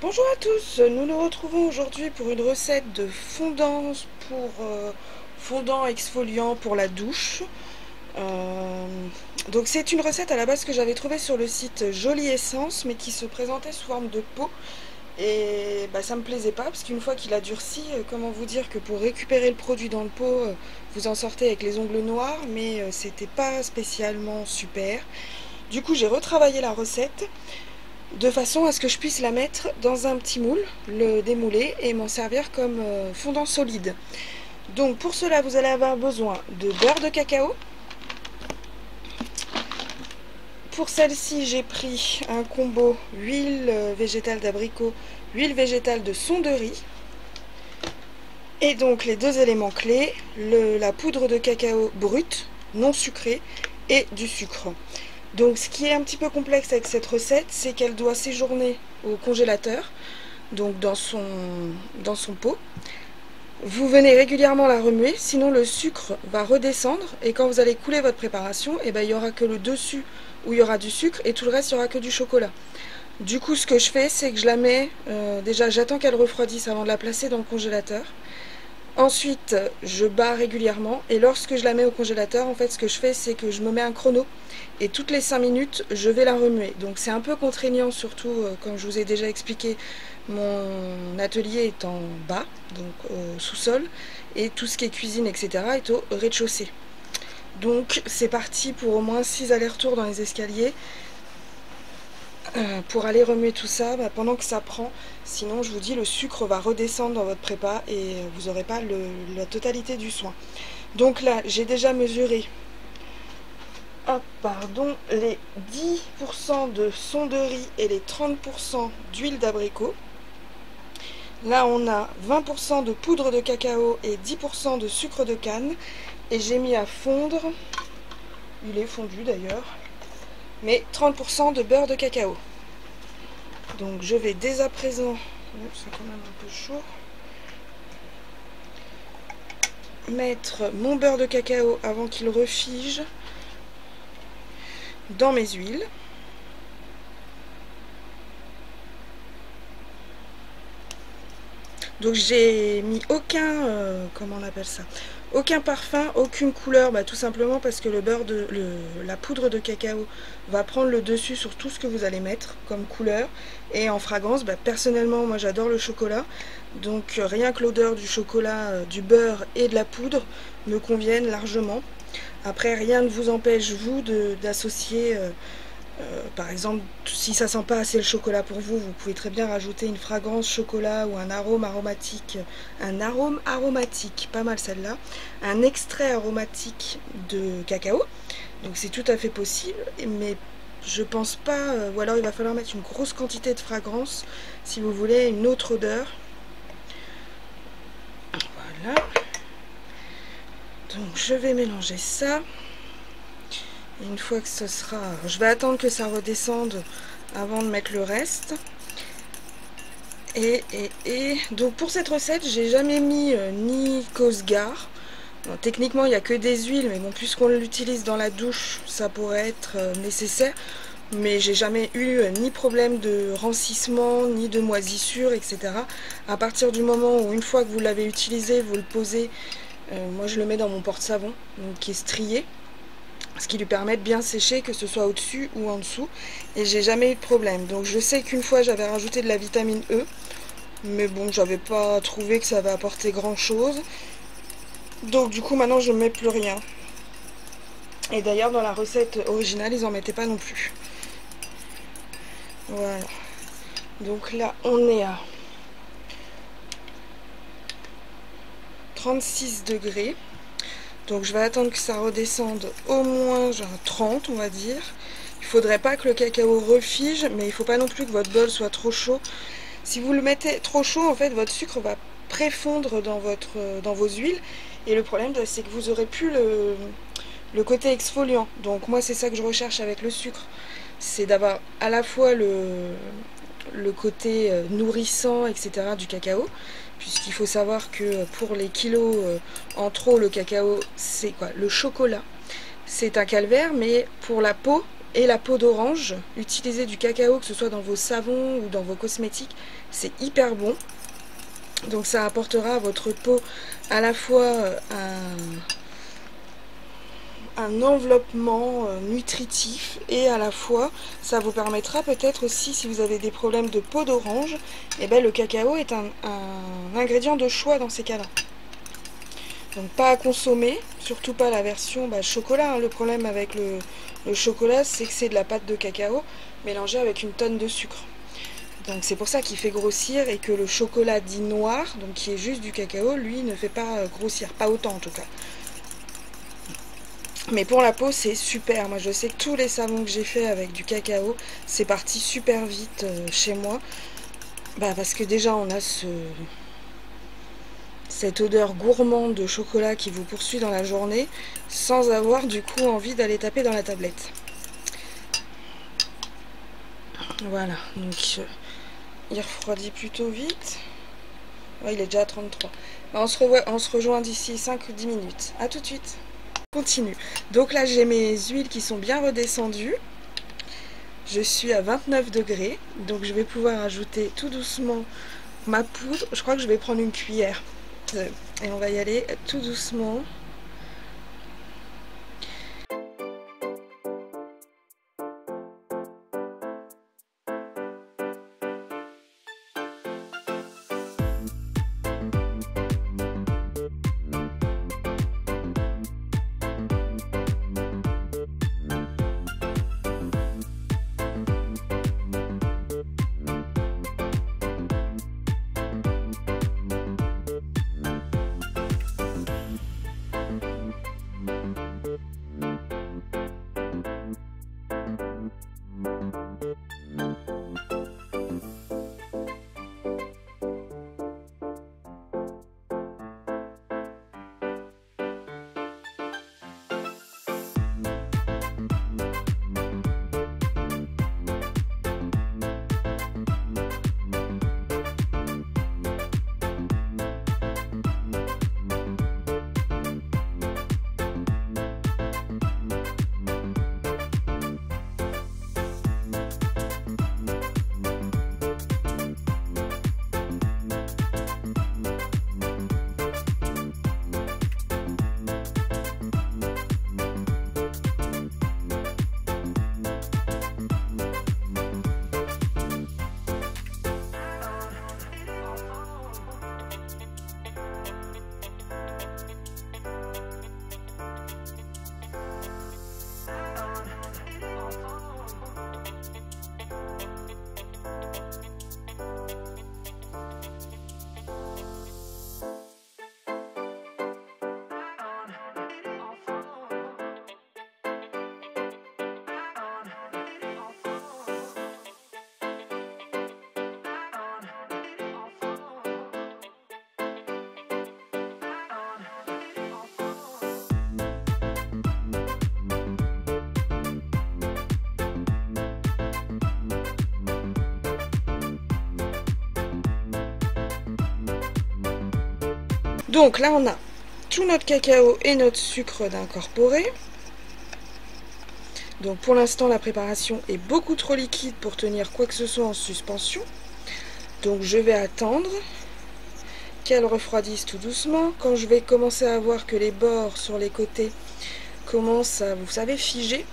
Bonjour à tous, nous nous retrouvons aujourd'hui pour une recette de fondant fondant exfoliant pour la douche. Euh, donc c'est une recette à la base que j'avais trouvée sur le site Jolie Essence mais qui se présentait sous forme de pot et ça me plaisait pas parce qu'une fois qu'il a durci, comment vous dire que pour récupérer le produit dans le pot, vous en sortez avec les ongles noirs mais c'était pas spécialement super. Du coup j'ai retravaillé la recette de façon à ce que je puisse la mettre dans un petit moule, le démouler et m'en servir comme fondant solide. Donc pour cela vous allez avoir besoin de beurre de cacao. Pour celle-ci j'ai pris un combo huile végétale d'abricot, huile végétale de son de riz. Et donc les deux éléments clés, la poudre de cacao brute, non sucrée, et du sucre. Donc ce qui est un petit peu complexe avec cette recette, c'est qu'elle doit séjourner au congélateur, donc dans son pot. Vous venez régulièrement la remuer, sinon le sucre va redescendre et quand vous allez couler votre préparation, il n'y aura que le dessus où il y aura du sucre et tout le reste il n'y aura que du chocolat. Du coup ce que je fais, c'est que je la mets, déjà j'attends qu'elle refroidisse avant de la placer dans le congélateur. Ensuite, je bats régulièrement et lorsque je la mets au congélateur, en fait, ce que je fais, c'est que je me mets un chrono et toutes les 5 minutes, je vais la remuer. Donc c'est un peu contraignant, surtout comme je vous ai déjà expliqué, mon atelier est en bas, donc au sous-sol, et tout ce qui est cuisine, etc. est au rez-de-chaussée. Donc c'est parti pour au moins 6 allers-retours dans les escaliers. Pour aller remuer tout ça pendant que ça prend, sinon je vous dis le sucre va redescendre dans votre prépa et vous n'aurez pas la totalité du soin. Donc là j'ai déjà mesuré les 10% de son de riz et les 30% d'huile d'abricot. Là on a 20% de poudre de cacao et 10% de sucre de canne et j'ai mis à fondre, il est fondu d'ailleurs, mais 30% de beurre de cacao. Donc je vais dès à présent, c'est quand même un peu chaud, mettre mon beurre de cacao avant qu'il refige dans mes huiles. Donc j'ai mis aucun, comment on appelle ça, aucun parfum, aucune couleur, tout simplement parce que la poudre de cacao va prendre le dessus sur tout ce que vous allez mettre comme couleur. Et en fragrance, personnellement moi j'adore le chocolat, donc rien que l'odeur du chocolat, du beurre et de la poudre me conviennent largement. Après rien ne vous empêche vous d'associer par exemple, si ça sent pas assez le chocolat pour vous, vous pouvez très bien rajouter une fragrance chocolat ou un arôme aromatique, pas mal celle-là, un extrait aromatique de cacao. Donc c'est tout à fait possible, mais je pense pas, ou alors il va falloir mettre une grosse quantité de fragrance si vous voulez une autre odeur. Voilà. Donc je vais mélanger ça. Une fois que ce sera... Je vais attendre que ça redescende avant de mettre le reste. Donc pour cette recette, j'ai jamais mis ni Cosgar. Bon, techniquement, il n'y a que des huiles, mais bon, puisqu'on l'utilise dans la douche, ça pourrait être nécessaire. Mais j'ai jamais eu ni problème de rancissement, ni de moisissure, etc. À partir du moment où, une fois que vous l'avez utilisé, vous le posez, moi je le mets dans mon porte-savon, qui est strié, ce qui lui permet de bien sécher, que ce soit au-dessus ou en dessous, et j'ai jamais eu de problème. Donc je sais qu'une fois j'avais rajouté de la vitamine E, mais bon, j'avais pas trouvé que ça avait apporté grand chose, donc du coup maintenant je ne mets plus rien. Et d'ailleurs dans la recette originale ils en mettaient pas non plus. Voilà, donc là on est à 36 degrés. Donc je vais attendre que ça redescende au moins genre 30 on va dire. Il ne faudrait pas que le cacao refige, mais il ne faut pas non plus que votre bol soit trop chaud. Si vous le mettez trop chaud, en fait votre sucre va préfondre dans vos huiles. Et le problème c'est que vous aurez plus le côté exfoliant. Donc moi c'est ça que je recherche avec le sucre. C'est d'avoir à la fois le côté nourrissant, etc. du cacao, puisqu'il faut savoir que pour les kilos en trop, le cacao, c'est quoi? Le chocolat, c'est un calvaire, mais pour la peau, et la peau d'orange. Utilisez du cacao, que ce soit dans vos savons ou dans vos cosmétiques, c'est hyper bon. Donc ça apportera à votre peau à la fois un enveloppement nutritif et à la fois ça vous permettra peut-être aussi, si vous avez des problèmes de peau d'orange, et ben le cacao est un ingrédient de choix dans ces cas-là. Donc pas à consommer, surtout pas la version chocolat. Le problème avec le chocolat, c'est que c'est de la pâte de cacao mélangée avec une tonne de sucre. Donc c'est pour ça qu'il fait grossir, et que le chocolat dit noir, donc qui est juste du cacao, lui ne fait pas grossir, pas autant en tout cas. Mais pour la peau c'est super. Moi je sais que tous les savons que j'ai fait avec du cacao, c'est parti super vite chez moi. Parce que déjà on a cette odeur gourmande de chocolat qui vous poursuit dans la journée, sans avoir du coup envie d'aller taper dans la tablette. Voilà, donc il refroidit plutôt vite. Ouais, il est déjà à 33. On se rejoint d'ici 5 ou 10 minutes. A tout de suite. Continue. Donc là j'ai mes huiles qui sont bien redescendues. Je suis à 29 degrés. Donc je vais pouvoir ajouter tout doucement ma poudre. Je crois que je vais prendre une cuillère. Et on va y aller tout doucement. Donc là on a tout notre cacao et notre sucre d'incorporer. Donc pour l'instant la préparation est beaucoup trop liquide pour tenir quoi que ce soit en suspension. Donc je vais attendre qu'elle refroidisse tout doucement. Quand je vais commencer à voir que les bords sur les côtés commencent à, vous savez, figer,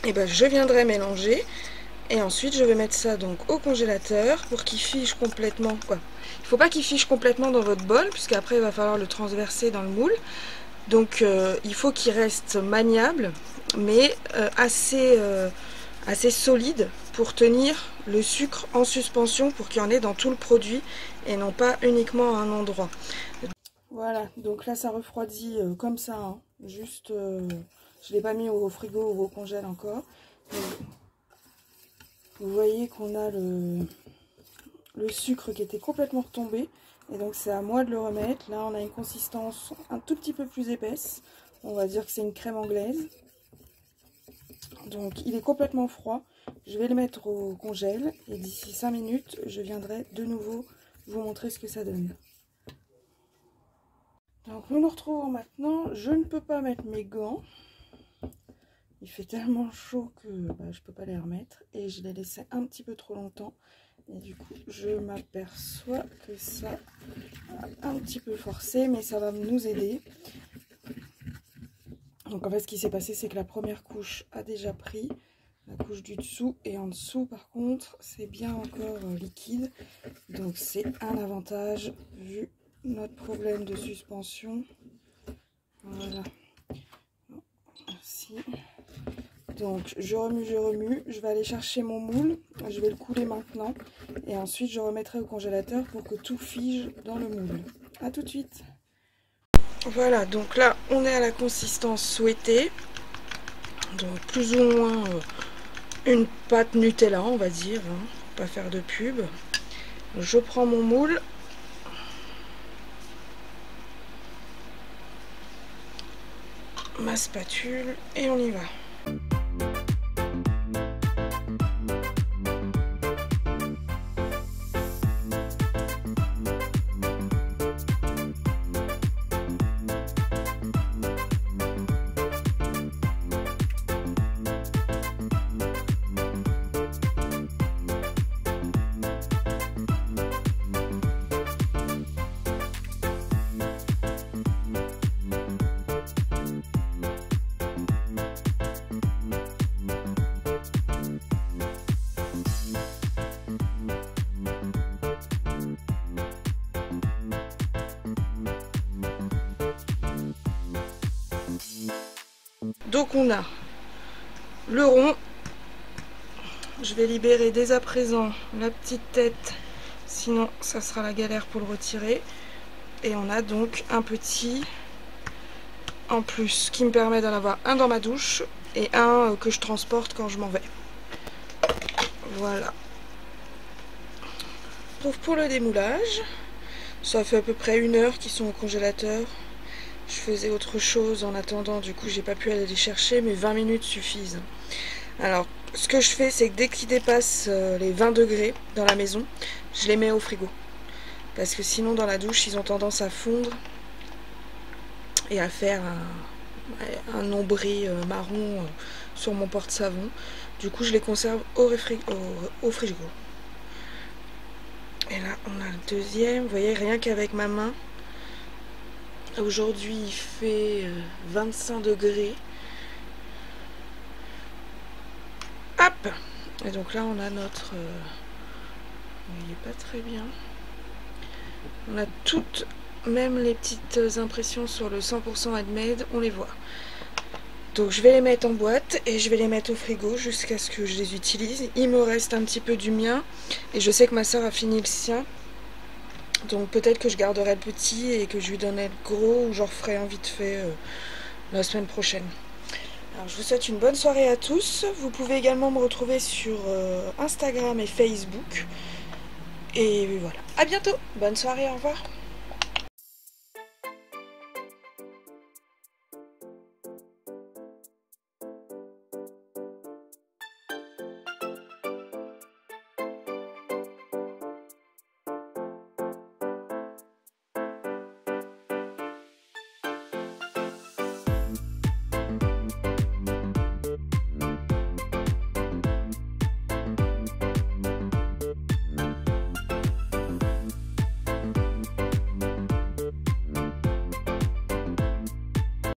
et je viendrai mélanger. Et ensuite je vais mettre ça donc au congélateur pour qu'il fige complètement. Il ne faut pas qu'il fige complètement dans votre bol, puisqu'après il va falloir le transverser dans le moule. Donc il faut qu'il reste maniable, mais assez solide pour tenir le sucre en suspension, pour qu'il y en ait dans tout le produit et non pas uniquement à un endroit. Voilà, donc là ça refroidit comme ça, hein. Juste, je ne l'ai pas mis au frigo ou au congèle encore. Donc, vous voyez qu'on a le sucre qui était complètement retombé. Et donc c'est à moi de le remettre. Là on a une consistance un tout petit peu plus épaisse. On va dire que c'est une crème anglaise. Donc il est complètement froid. Je vais le mettre au congèle. Et d'ici 5 minutes, je viendrai de nouveau vous montrer ce que ça donne. Donc nous nous retrouvons maintenant. Je ne peux pas mettre mes gants. Il fait tellement chaud que je peux pas les remettre. Et je les laissais un petit peu trop longtemps. Et du coup, je m'aperçois que ça a un petit peu forcé, mais ça va nous aider. Donc en fait, ce qui s'est passé, c'est que la première couche a déjà pris, la couche du dessous, et en dessous, par contre, c'est bien encore liquide. Donc c'est un avantage vu notre problème de suspension. Voilà. Merci. Donc je remue, je vais aller chercher mon moule, je vais le couler maintenant et ensuite je remettrai au congélateur pour que tout fige dans le moule. A tout de suite. Voilà, donc là on est à la consistance souhaitée, donc plus ou moins une pâte Nutella on va dire, hein, pour pas faire de pub. Je prends mon moule. Ma spatule et on y va. Donc on a le rond, je vais libérer dès à présent la petite tête, sinon ça sera la galère pour le retirer. Et on a donc un petit en plus qui me permet d'en avoir un dans ma douche et un que je transporte quand je m'en vais. Voilà. Donc pour le démoulage, ça fait à peu près 1 heure qu'ils sont au congélateur. Je faisais autre chose en attendant, du coup j'ai pas pu aller les chercher, mais 20 minutes suffisent. Alors ce que je fais, c'est que dès qu'ils dépassent les 20 degrés dans la maison, je les mets au frigo. Parce que sinon dans la douche ils ont tendance à fondre et à faire un nombril marron sur mon porte-savon. Du coup je les conserve au frigo. Et là on a le deuxième, vous voyez, rien qu'avec ma main. Aujourd'hui il fait 25 degrés. Hop! Et donc là on a notre... vous voyez pas très bien. On a toutes, même les petites impressions sur le 100% handmade, on les voit. Donc je vais les mettre en boîte et je vais les mettre au frigo jusqu'à ce que je les utilise. Il me reste un petit peu du mien et je sais que ma soeur a fini le sien. Donc peut-être que je garderai le petit et que je lui donnerai le gros, ou j'en referai un vite fait la semaine prochaine. Alors je vous souhaite une bonne soirée à tous. Vous pouvez également me retrouver sur Instagram et Facebook. Et voilà, à bientôt, bonne soirée, au revoir.